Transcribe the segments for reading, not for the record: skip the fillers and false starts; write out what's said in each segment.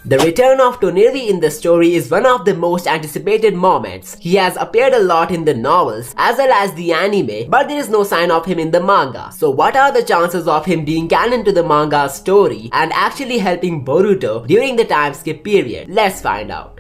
The return of Toneri in the story is one of the most anticipated moments. He has appeared a lot in the novels as well as the anime, but there is no sign of him in the manga. So what are the chances of him being canon to the manga story and actually helping Boruto during the time skip period? Let's find out.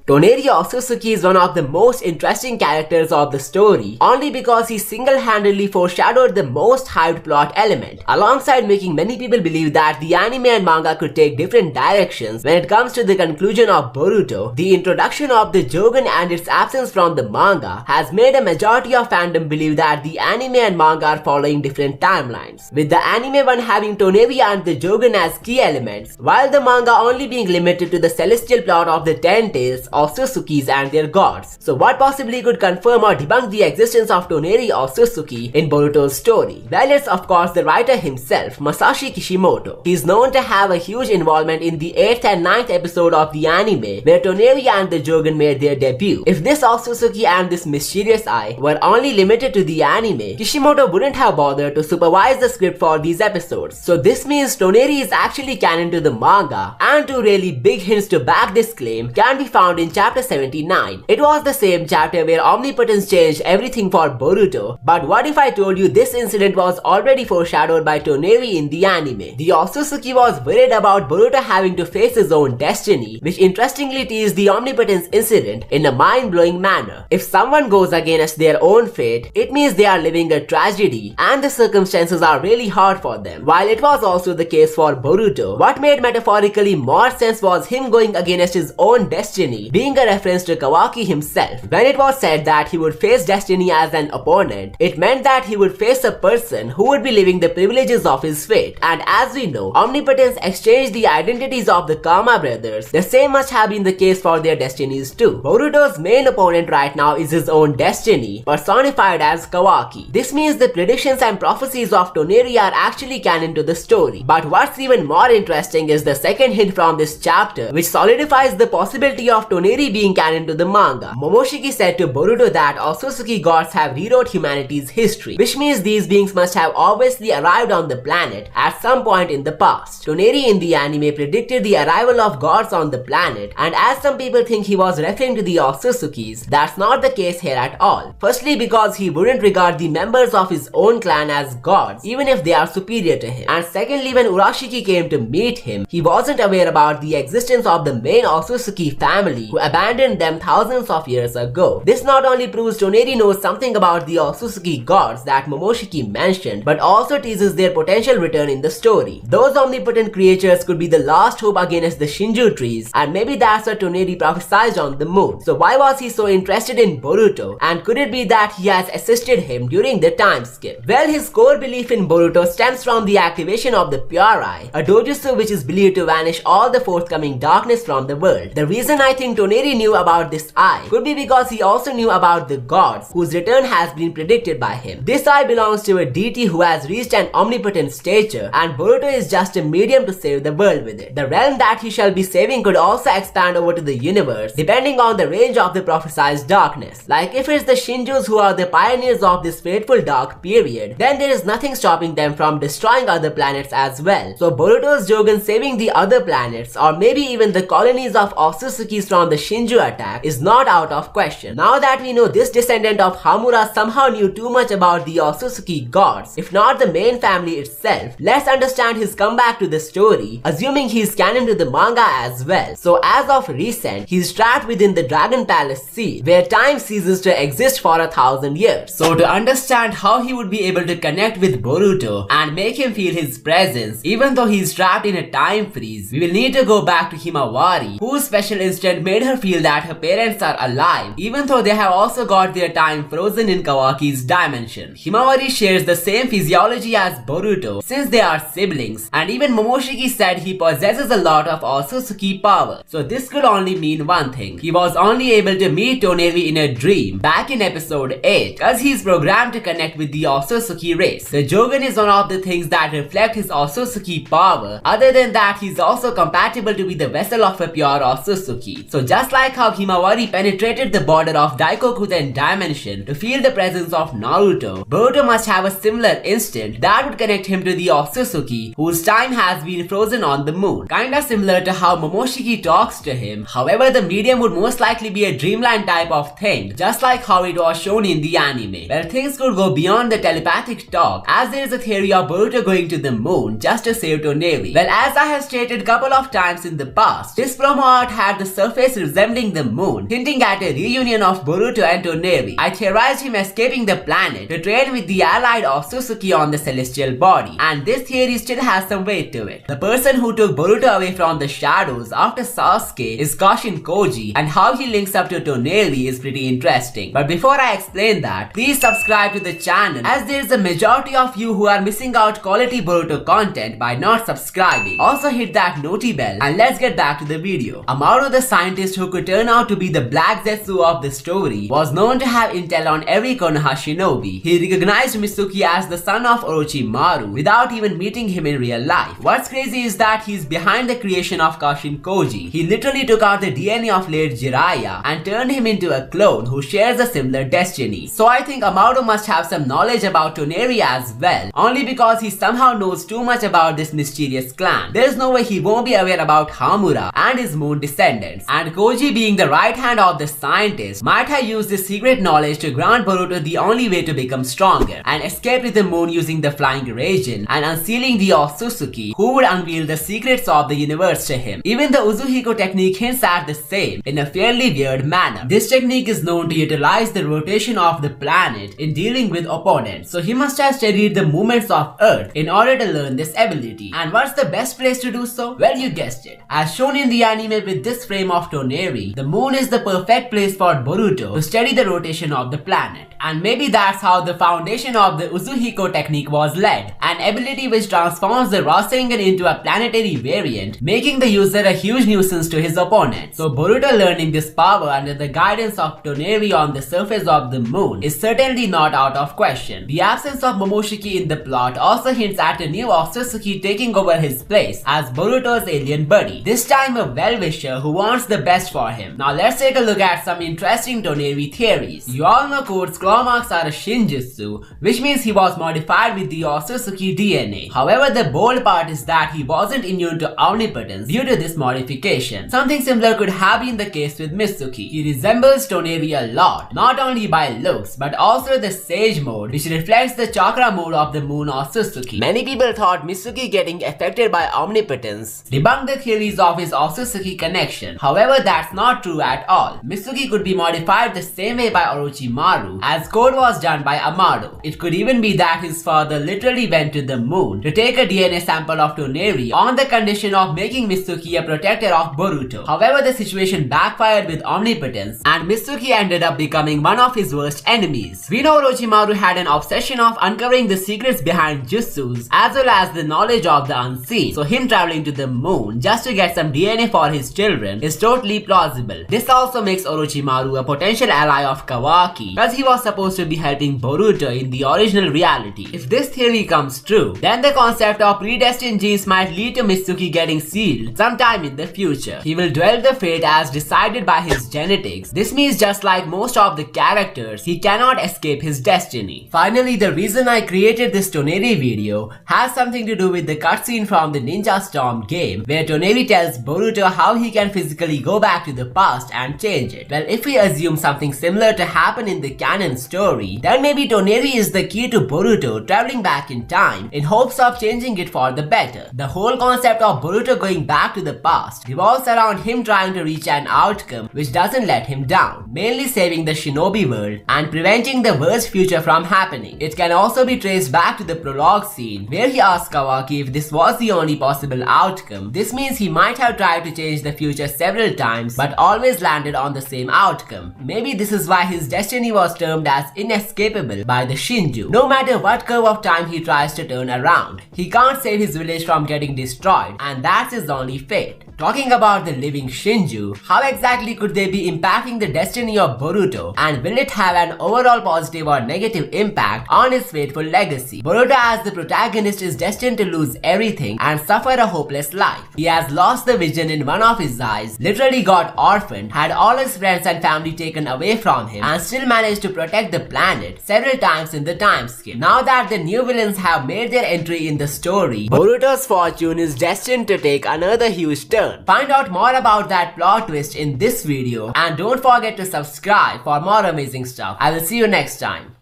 Toneri Otsutsuki is one of the most interesting characters of the story only because he single-handedly foreshadowed the most hyped plot element, alongside making many people believe that the anime and manga could take different directions when it comes to the conclusion of Boruto. The introduction of the Jogan and its absence from the manga has made a majority of fandom believe that the anime and manga are following different timelines, with the anime one having Toneri and the Jogan as key elements, while the manga only being limited to the celestial plot of the 10 Tales, Otsutsukis and their gods. So what possibly could confirm or debunk the existence of Toneri Otsutsuki in Boruto's story? Well, it's of course the writer himself, Masashi Kishimoto. He is known to have a huge involvement in the 8th and 9th episode of the anime, where Toneri and the Jogan made their debut. If this Otsutsuki and this mysterious eye were only limited to the anime, Kishimoto wouldn't have bothered to supervise the script for these episodes. So this means Toneri is actually canon to the manga, and two really big hints to back this claim can be found in chapter 79. It was the same chapter where omnipotence changed everything for Boruto, but what if I told you this incident was already foreshadowed by Toneri in the anime? The Otsutsuki was worried about Boruto having to face his own destiny, which interestingly teased the omnipotence incident in a mind-blowing manner. If someone goes against their own fate, it means they are living a tragedy and the circumstances are really hard for them. While it was also the case for Boruto, what made metaphorically more sense was him going against his own destiny, being a reference to Kawaki himself. When it was said that he would face destiny as an opponent, it meant that he would face a person who would be living the privileges of his fate. And as we know, omnipotence exchanged the identities of the Kama brothers. The same must have been the case for their destinies too. Boruto's main opponent right now is his own destiny, personified as Kawaki. This means the predictions and prophecies of Toneri are actually canon to the story. But what's even more interesting is the second hint from this chapter, which solidifies the possibility of Toneri being canon to the manga. Momoshiki said to Boruto that Otsutsuki gods have rewrote humanity's history, which means these beings must have obviously arrived on the planet at some point in the past. Toneri in the anime predicted the arrival of gods on the planet, and as some people think he was referring to the Otsutsukis, that's not the case here at all. Firstly, because he wouldn't regard the members of his own clan as gods, even if they are superior to him. And secondly, when Urashiki came to meet him, he wasn't aware about the existence of the main Otsutsuki family who abandoned them thousands of years ago. This not only proves Toneri knows something about the Otsutsuki gods that Momoshiki mentioned, but also teases their potential return in the story. Those omnipotent creatures could be the last hope against the Shinju trees, and maybe that's what Toneri prophesied on the moon. So why was he so interested in Boruto, and could it be that he has assisted him during the time skip? Well, his core belief in Boruto stems from the activation of the Pure Eye, a dojutsu which is believed to vanish all the forthcoming darkness from the world. The reason I think Toneri knew about this eye could be because he also knew about the gods whose return has been predicted by him. This eye belongs to a deity who has reached an omnipotent stature, and Boruto is just a medium to save the world with it. The realm that he shall be saving could also expand over to the universe depending on the range of the prophesied darkness. Like if it's the Shinjus who are the pioneers of this fateful dark period, then there is nothing stopping them from destroying other planets as well. So Boruto's Jogan saving the other planets, or maybe even the colonies of Otsutsukis from the Shinju attack, is not out of question. Now that we know this descendant of Hamura somehow knew too much about the Otsutsuki gods, if not the main family itself, let's understand his comeback to the story, assuming he's canon to the manga as well. So as of recent, he's trapped within the Dragon Palace Sea, where time ceases to exist for 1,000 years. So to understand how he would be able to connect with Boruto and make him feel his presence, even though he's trapped in a time freeze, we will need to go back to Himawari, whose special instinct made her feel that her parents are alive, even though they have also got their time frozen in Kawaki's dimension. Himawari shares the same physiology as Boruto since they are siblings, and even Momoshiki said he possesses a lot of Otsutsuki power. So this could only mean one thing: he was only able to meet Toneri in a dream back in episode 8, cause he's programmed to connect with the Otsutsuki race. The Jogan is one of the things that reflect his Otsutsuki power. Other than that, he's also compatible to be the vessel of a pure Otsutsuki. So So just like how Himawari penetrated the border of Daikokuten dimension to feel the presence of Naruto, Boruto must have a similar instinct that would connect him to the Otsutsuki, whose time has been frozen on the moon. Kinda similar to how Momoshiki talks to him, however the medium would most likely be a dreamland type of thing, just like how it was shown in the anime, where things could go beyond the telepathic talk, as there is a theory of Boruto going to the moon just to save Toneri. Well, as I have stated couple of times in the past, this promo art had the surface resembling the moon, hinting at a reunion of Boruto and Toneri. I theorized him escaping the planet to train with the allied Otsutsuki on the celestial body, and this theory still has some weight to it. The person who took Boruto away from the shadows after Sasuke is Kashin Koji, and how he links up to Toneri is pretty interesting. But before I explain that, please subscribe to the channel, as there is a majority of you who are missing out quality Boruto content by not subscribing. Also hit that noti bell, and let's get back to the video. Amaru, the scientist who could turn out to be the Black Zetsu of the story, was known to have intel on every Konoha shinobi. He recognized Mitsuki as the son of Orochimaru without even meeting him in real life. What's crazy is that he's behind the creation of Kashin Koji. He literally took out the DNA of late Jiraiya and turned him into a clone who shares a similar destiny. So I think Amaru must have some knowledge about Toneri as well, only because he somehow knows too much about this mysterious clan. There's no way he won't be aware about Hamura and his moon descendants, and Koji, being the right hand of the scientist, might have used this secret knowledge to grant Boruto the only way to become stronger and escape with the moon using the flying Raijin and unsealing the Otsutsuki, who would unveil the secrets of the universe to him. Even the Uzuhiko technique hints at the same in a fairly weird manner. This technique is known to utilize the rotation of the planet in dealing with opponents, so he must have studied the movements of Earth in order to learn this ability. And what's the best place to do so? Well, you guessed it. As shown in the anime with this frame of Toneri, the moon is the perfect place for Boruto to study the rotation of the planet. And maybe that's how the foundation of the Uzuhiko technique was led, an ability which transforms the Rasengan into a planetary variant, making the user a huge nuisance to his opponent. So Boruto learning this power under the guidance of Toneri on the surface of the moon is certainly not out of question. The absence of Momoshiki in the plot also hints at a new Otsutsuki taking over his place as Boruto's alien buddy, this time a well-wisher who wants the best for him. Now let's take a look at some interesting Toneri theories. You all know Code's claw marks are a Shinjutsu, which means he was modified with the Otsutsuki DNA. However, the bold part is that he wasn't immune to omnipotence due to this modification. Something similar could have been the case with Mitsuki. He resembles Toneri a lot, not only by looks but also the Sage mode, which reflects the chakra mode of the moon Otsutsuki. Many people thought Mitsuki getting affected by omnipotence debunked the theories of his Otsutsuki connection. However, that's not true at all. Mitsuki could be modified the same way by Orochimaru as Code was done by Amado. It could even be that his father literally went to the moon to take a DNA sample of Toneri on the condition of making Mitsuki a protector of Boruto. However, the situation backfired with omnipotence and Mitsuki ended up becoming one of his worst enemies. We know Orochimaru had an obsession of uncovering the secrets behind jutsus as well as the knowledge of the unseen, so him traveling to the moon just to get some DNA for his children is totally plausible. This also makes Orochimaru a potential ally of Kawaki, because he was supposed to be helping Boruto in the original reality. If this theory comes true, then the concept of predestined genes might lead to Mitsuki getting sealed sometime in the future. He will dwell the fate as decided by his genetics. This means just like most of the characters, he cannot escape his destiny. Finally, the reason I created this Toneri video has something to do with the cutscene from the Ninja Storm game, where Toneri tells Boruto how he can physically go back to the past and change it. Well, if we assume something similar to happen in the canon story, then maybe Toneri is the key to Boruto traveling back in time in hopes of changing it for the better. The whole concept of Boruto going back to the past revolves around him trying to reach an outcome which doesn't let him down, mainly saving the shinobi world and preventing the worst future from happening. It can also be traced back to the prologue scene where he asks Kawaki if this was the only possible outcome. This means he might have tried to change the future several times but always landed on the same outcome. Maybe this is why his destiny was termed as inescapable by the Shinju. No matter what curve of time he tries to turn around, he can't save his village from getting destroyed, and that's his only fate. Talking about the living Shinju, how exactly could they be impacting the destiny of Boruto, and will it have an overall positive or negative impact on his fateful legacy? Boruto as the protagonist is destined to lose everything and suffer a hopeless life. He has lost the vision in one of his eyes, literally got orphaned, had all his friends and family taken away from him, and still managed to protect the planet several times in the time skip. Now that the new villains have made their entry in the story, Boruto's fortune is destined to take another huge turn. Find out more about that plot twist in this video, and don't forget to subscribe for more amazing stuff. I will see you next time.